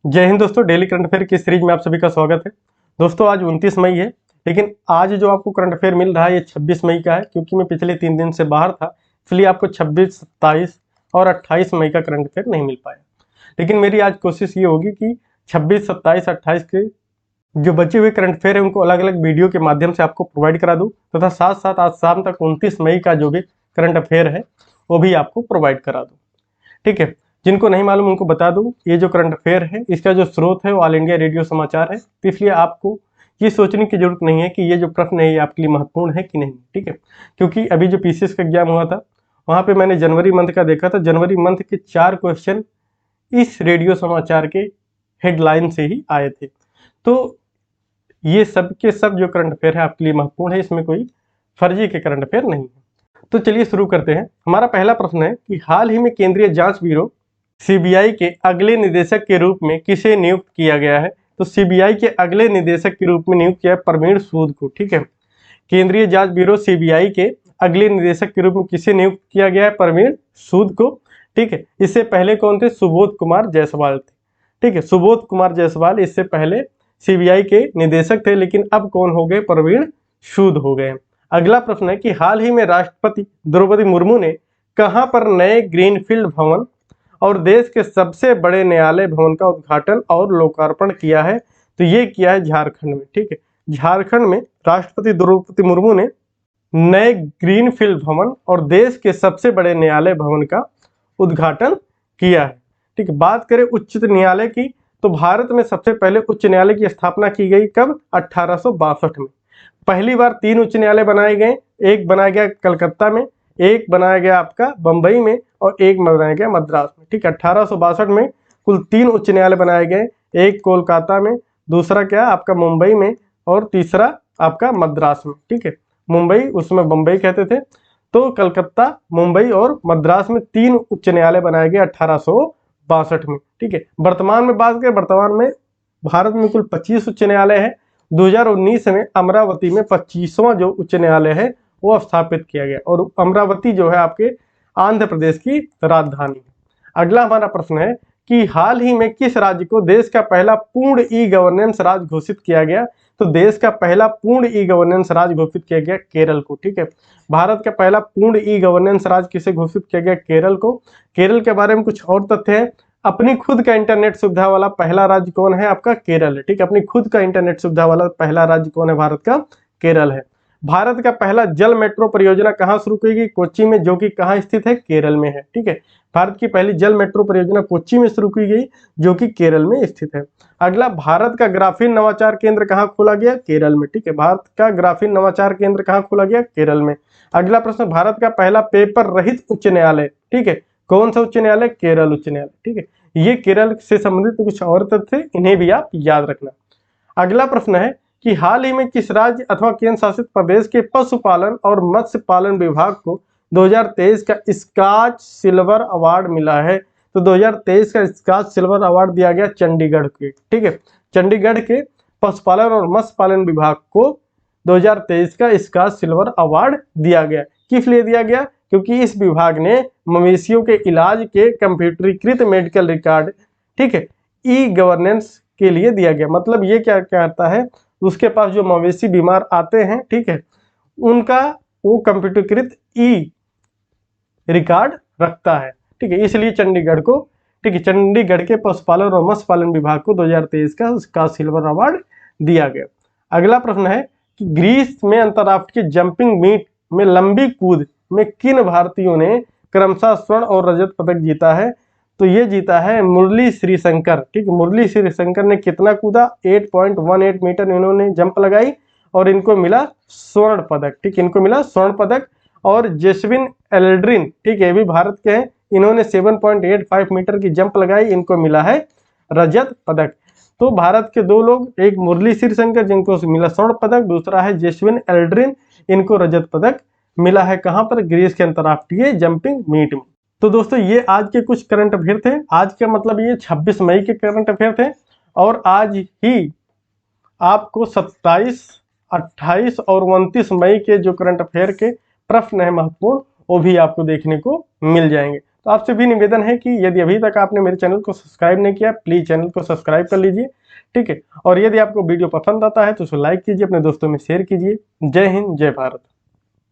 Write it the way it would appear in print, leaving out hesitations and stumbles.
जय हिंद दोस्तों, daily current affair की सीरीज में आप सभी का स्वागत है। दोस्तों आज 29 मई है, लेकिन आज जो आपको करंट अफेयर मिल रहा है ये 26 मई का है, क्योंकि मैं पिछले 3 दिन से बाहर था, इसलिए आपको 26, 27 और 28 मई का करंट अफेयर नहीं मिल पाया। लेकिन मेरी आज कोशिश ये होगी कि 26, 27, 28 के जो बचे हुए करंट अफेयर है उनको अलग अलग वीडियो के माध्यम से आपको प्रोवाइड करा दूँ, तथा साथ साथ आज शाम तक 29 मई का जो भी करंट अफेयर है वो भी आपको प्रोवाइड करा दूँ। ठीक है, जिनको नहीं मालूम उनको बता दूं, ये जो करंट अफेयर है इसका जो स्रोत है वो ऑल इंडिया रेडियो समाचार है, तो इसलिए आपको ये सोचने की जरूरत नहीं है कि ये जो प्रश्न है ये आपके लिए महत्वपूर्ण है कि नहीं। ठीक है, क्योंकि अभी जो पीसीएस का एग्जाम हुआ था वहाँ पे मैंने जनवरी मंथ का देखा था, जनवरी मंथ के 4 क्वेश्चन इस रेडियो समाचार के हेडलाइन से ही आए थे। तो ये सब के सब जो करंट अफेयर है आपके लिए महत्वपूर्ण है, इसमें कोई फर्जी के करंट अफेयर नहीं है। तो चलिए शुरू करते हैं। हमारा पहला प्रश्न है कि हाल ही में केंद्रीय जांच ब्यूरो सीबीआई के अगले निदेशक के रूप में किसे नियुक्त किया गया है? तो सीबीआई के अगले निदेशक के रूप में नियुक्त किया है प्रवीण सूद को। ठीक है, केंद्रीय जांच ब्यूरो सीबीआई के अगले निदेशक के रूप में किसे नियुक्त किया गया है? प्रवीण सूद को। ठीक है, इससे पहले कौन थे? सुबोध कुमार जायसवाल थे। ठीक है, सुबोध कुमार जायसवाल इससे पहले सीबीआई के निदेशक थे, लेकिन अब कौन हो गए? प्रवीण सूद हो गए। अगला प्रश्न है कि हाल ही में राष्ट्रपति द्रौपदी मुर्मू ने कहां पर नए ग्रीनफील्ड भवन और देश के सबसे बड़े न्यायालय भवन का उद्घाटन और लोकार्पण किया है? तो ये किया है झारखंड में। ठीक है, झारखंड में राष्ट्रपति द्रौपदी मुर्मू ने नए ग्रीनफील्ड भवन और देश के सबसे बड़े न्यायालय भवन का उद्घाटन किया है। ठीक है, बात करें उच्च न्यायालय की, तो भारत में सबसे पहले उच्च न्यायालय की स्थापना की गई कब? 1862 में। पहली बार 3 उच्च न्यायालय बनाए गए, एक बनाया गया कलकत्ता में, एक बनाया गया आपका बंबई में और एक बनाया गया मद्रास में। ठीक है, 1862 में कुल 3 उच्च न्यायालय बनाए गए, एक कोलकाता में, दूसरा क्या आपका मुंबई में और तीसरा आपका मद्रास में। ठीक है, मुंबई उसमें बंबई कहते थे, तो कलकत्ता, मुंबई और मद्रास में 3 उच्च न्यायालय बनाए गए 1862 में। ठीक है, वर्तमान में बात करें, वर्तमान में भारत में कुल 25 उच्च न्यायालय है। 2019 में अमरावती में 25वां जो उच्च न्यायालय है वो स्थापित किया गया, और अमरावती जो है आपके आंध्र प्रदेश की राजधानी है। अगला हमारा प्रश्न है कि हाल ही में किस राज्य को देश का पहला पूर्ण ई गवर्नेंस राज्य घोषित किया गया? तो देश का पहला पूर्ण ई गवर्नेंस राज्य घोषित किया गया केरल को। ठीक है, भारत का पहला पूर्ण ई गवर्नेंस राज्य किसे घोषित किया गया? केरल को। केरल के बारे में कुछ और तथ्य है, अपनी खुद का इंटरनेट सुविधा वाला पहला राज्य कौन है? आपका केरल है। ठीक है, अपनी खुद का इंटरनेट सुविधा वाला पहला राज्य कौन है? भारत का केरल है। भारत का पहला जल मेट्रो परियोजना कहाँ शुरू की गई? कोच्चि में, जो कि कहाँ स्थित है? केरल में है। ठीक है, भारत की पहली जल मेट्रो परियोजना कोच्चि में शुरू की गई, जो कि केरल में स्थित है। अगला, भारत का ग्राफीन नवाचार केंद्र कहाँ खोला गया? केरल में। ठीक है, भारत का ग्राफीन नवाचार केंद्र कहाँ खोला गया? केरल में। अगला प्रश्न, भारत का पहला पेपर रहित उच्च न्यायालय, ठीक है, कौन सा उच्च न्यायालय? केरल उच्च न्यायालय। ठीक है, ये केरल से संबंधित कुछ और तथ्य, इन्हें भी आप याद रखना। अगला प्रश्न है कि हाल ही में किस राज्य अथवा केंद्र शासित प्रदेश के पशुपालन और मत्स्य पालन विभाग को 2023 का स्कॉच सिल्वर अवार्ड मिला है? तो 2023 का स्कॉच सिल्वर अवार्ड दिया गया चंडीगढ़ के। ठीक है, चंडीगढ़ के पशुपालन और मत्स्य पालन विभाग को 2023 का स्कॉच सिल्वर अवार्ड दिया गया। किस लिए दिया गया? क्योंकि इस विभाग ने मवेशियों के इलाज के कंप्यूटरीकृत मेडिकल रिकॉर्ड, ठीक है, ई गवर्नेंस के लिए दिया गया। मतलब ये क्या कहता है, उसके पास जो मवेशी बीमार आते हैं, ठीक है, उनका वो कंप्यूटरीकृत ई रिकॉर्ड रखता है। ठीक है, इसलिए चंडीगढ़ को, ठीक है, चंडीगढ़ के पशुपालन और मत्स्य पालन विभाग को 2023 का उसका सिल्वर अवार्ड दिया गया। अगला प्रश्न है कि ग्रीस में अंतर्राष्ट्रीय जंपिंग मीट में लंबी कूद में किन भारतीयों ने क्रमशः स्वर्ण और रजत पदक जीता है? तो ये जीता है मुरली श्रीशंकर। ठीक है, मुरली श्रीशंकर ने कितना कूदा? 8.18 मीटर इन्होंने जंप लगाई और इनको मिला स्वर्ण पदक। ठीक, इनको मिला स्वर्ण पदक। और जेस्विन एल्ड्रिन, ठीक है, ये भी भारत के हैं, इन्होंने 7.85 मीटर की जंप लगाई, इनको मिला है रजत पदक। तो भारत के 2 लोग, एक मुरली श्रीशंकर जिनको मिला स्वर्ण पदक, दूसरा है जेस्विन एल्ड्रिन, इनको रजत पदक मिला है। कहां पर? ग्रीस के अंतर्राष्ट्रीय जंपिंग मीट में। तो दोस्तों ये आज के कुछ करंट अफेयर थे। आज का मतलब ये 26 मई के करंट अफेयर थे, और आज ही आपको 27, 28 और 29 मई के जो करंट अफेयर के प्रश्न है महत्वपूर्ण, वो भी आपको देखने को मिल जाएंगे। तो आपसे भी निवेदन है कि यदि अभी तक आपने मेरे चैनल को सब्सक्राइब नहीं किया, प्लीज़ चैनल को सब्सक्राइब कर लीजिए, ठीक है। और यदि आपको वीडियो पसंद आता है तो उसे लाइक कीजिए, अपने दोस्तों में शेयर कीजिए। जय हिंद, जय भारत।